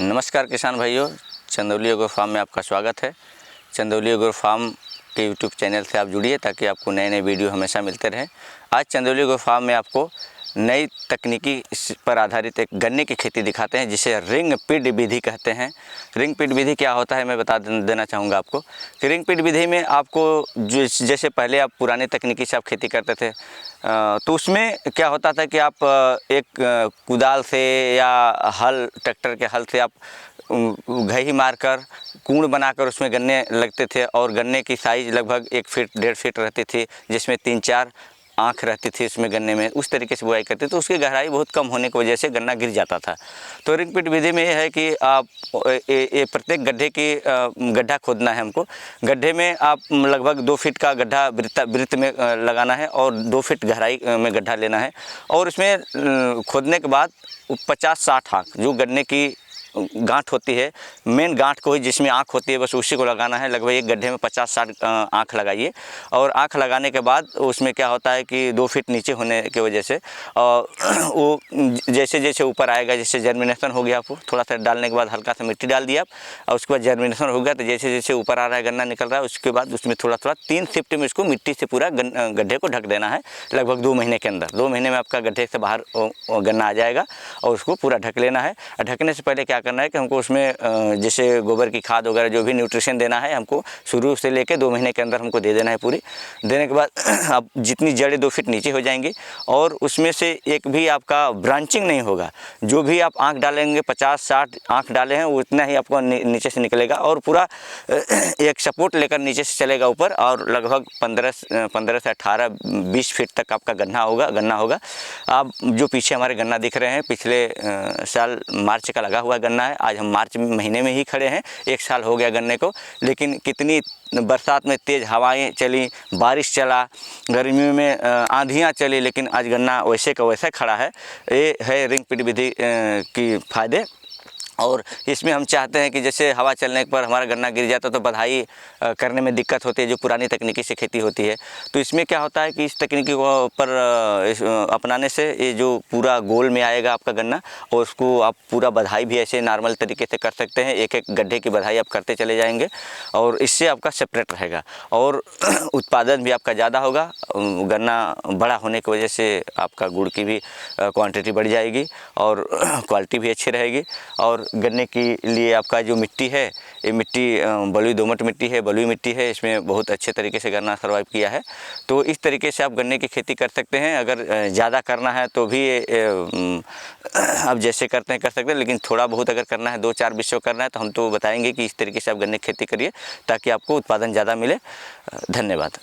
नमस्कार किसान भाइयों, चंदौली एग्रो फार्म में आपका स्वागत है। चंदौली एग्रो फार्म के यूट्यूब चैनल से आप जुड़िए ताकि आपको नए नए वीडियो हमेशा मिलते रहें। आज चंदौली एग्रो फार्म में आपको नई तकनीकी पर आधारित एक गन्ने की खेती दिखाते हैं जिसे रिंग पिड विधि कहते हैं। रिंग पिड विधि क्या होता है मैं बता देना चाहूँगा आपको कि रिंग पिड विधि में आपको जैसे पहले आप पुराने तकनीकी से आप खेती करते थे तो उसमें क्या होता था कि आप एक कुदाल से या हल ट्रैक्टर के हल से आप घही मारकर कूड़ बनाकर उसमें गन्ने लगते थे और गन्ने की साइज़ लगभग 1 फीट 1.5 फीट रहती थी, जिसमें 3-4 आँख रहती थी उसमें गन्ने में। उस तरीके से बुआई करते तो उसकी गहराई बहुत कम होने की वजह से गन्ना गिर जाता था। तो रिंग पिट विधि में यह है कि आप प्रत्येक गड्ढे की गड्ढा खोदना है हमको। गड्ढे में आप लगभग 2 फीट का गड्ढा वृत्त में लगाना है और 2 फीट गहराई में गड्ढा लेना है और उसमें खोदने के बाद 50-60 आँख जो गन्ने की गांठ होती है, मेन गांठ को ही जिसमें आँख होती है बस उसी को लगाना है। लगभग एक गड्ढे में 50-60 आँख लगाइए और आँख लगाने के बाद उसमें क्या होता है कि 2 फीट नीचे होने की वजह से वो जैसे जैसे ऊपर आएगा, जैसे जर्मिनेशन हो गया, आपको थोड़ा सा डालने के बाद हल्का सा मिट्टी डाल दिया आप और उसके बाद जर्मिनेशन हो गया तो जैसे जैसे ऊपर आ रहा है गन्ना निकल रहा है उसके बाद उसमें थोड़ा थोड़ा 3 शिफ्ट में इसको मिट्टी से पूरा गड्ढे को ढक देना है। लगभग 2 महीने के अंदर 2 महीने में आपका गड्ढे से बाहर गन्ना आ जाएगा और उसको पूरा ढक लेना है। ढकने से पहले क्या करना है कि हमको उसमें जैसे गोबर की खाद वगैरह जो भी न्यूट्रिशन देना है हमको शुरू से लेके 2 महीने के अंदर हमको दे देना है पूरी। देने के बाद अब जितनी जड़ें 2 फीट नीचे हो जाएंगी और उसमें से एक भी आपका ब्रांचिंग नहीं होगा। जो भी आप आँख डालेंगे 50-60 आँख डाले हैं उतना ही आपको नीचे से निकलेगा और पूरा एक सपोर्ट लेकर नीचे से चलेगा ऊपर और लगभग 15 से 18-20 फीट तक आपका गन्ना होगा। आप जो पीछे हमारे गन्ना दिख रहे हैं पिछले साल मार्च का लगा हुआ गन्ना है। आज हम मार्च महीने में ही खड़े हैं, 1 साल हो गया गन्ने को, लेकिन कितनी बरसात में तेज़ हवाएं चली, बारिश चला, गर्मियों में आंधियां चली, लेकिन आज गन्ना वैसे का वैसा खड़ा है। ये है रिंग पिट विधि की फ़ायदे। और इसमें हम चाहते हैं कि जैसे हवा चलने पर हमारा गन्ना गिर जाता तो बधाई करने में दिक्कत होती है जो पुरानी तकनीकी से खेती होती है। तो इसमें क्या होता है कि इस तकनीकी को पर अपनाने से ये जो पूरा गोल में आएगा आपका गन्ना और उसको आप पूरा बधाई भी ऐसे नॉर्मल तरीके से कर सकते हैं। एक एक गड्ढे की बधाई आप करते चले जाएंगे और इससे आपका सेपरेट रहेगा और उत्पादन भी आपका ज़्यादा होगा। गन्ना बड़ा होने की वजह से आपका गुड़ की भी क्वांटिटी बढ़ जाएगी और क्वालिटी भी अच्छी रहेगी। और गन्ने के लिए आपका जो मिट्टी है ये मिट्टी बलुई दोमट मिट्टी है, बलुई मिट्टी है, इसमें बहुत अच्छे तरीके से गन्ना सर्वाइव किया है। तो इस तरीके से आप गन्ने की खेती कर सकते हैं। अगर ज़्यादा करना है तो भी आप जैसे करते हैं कर सकते हैं, लेकिन थोड़ा बहुत अगर करना है 2-4 विषय करना है तो हम तो बताएंगे कि इस तरीके से आप गन्ने की खेती करिए ताकि आपको उत्पादन ज़्यादा मिले। धन्यवाद।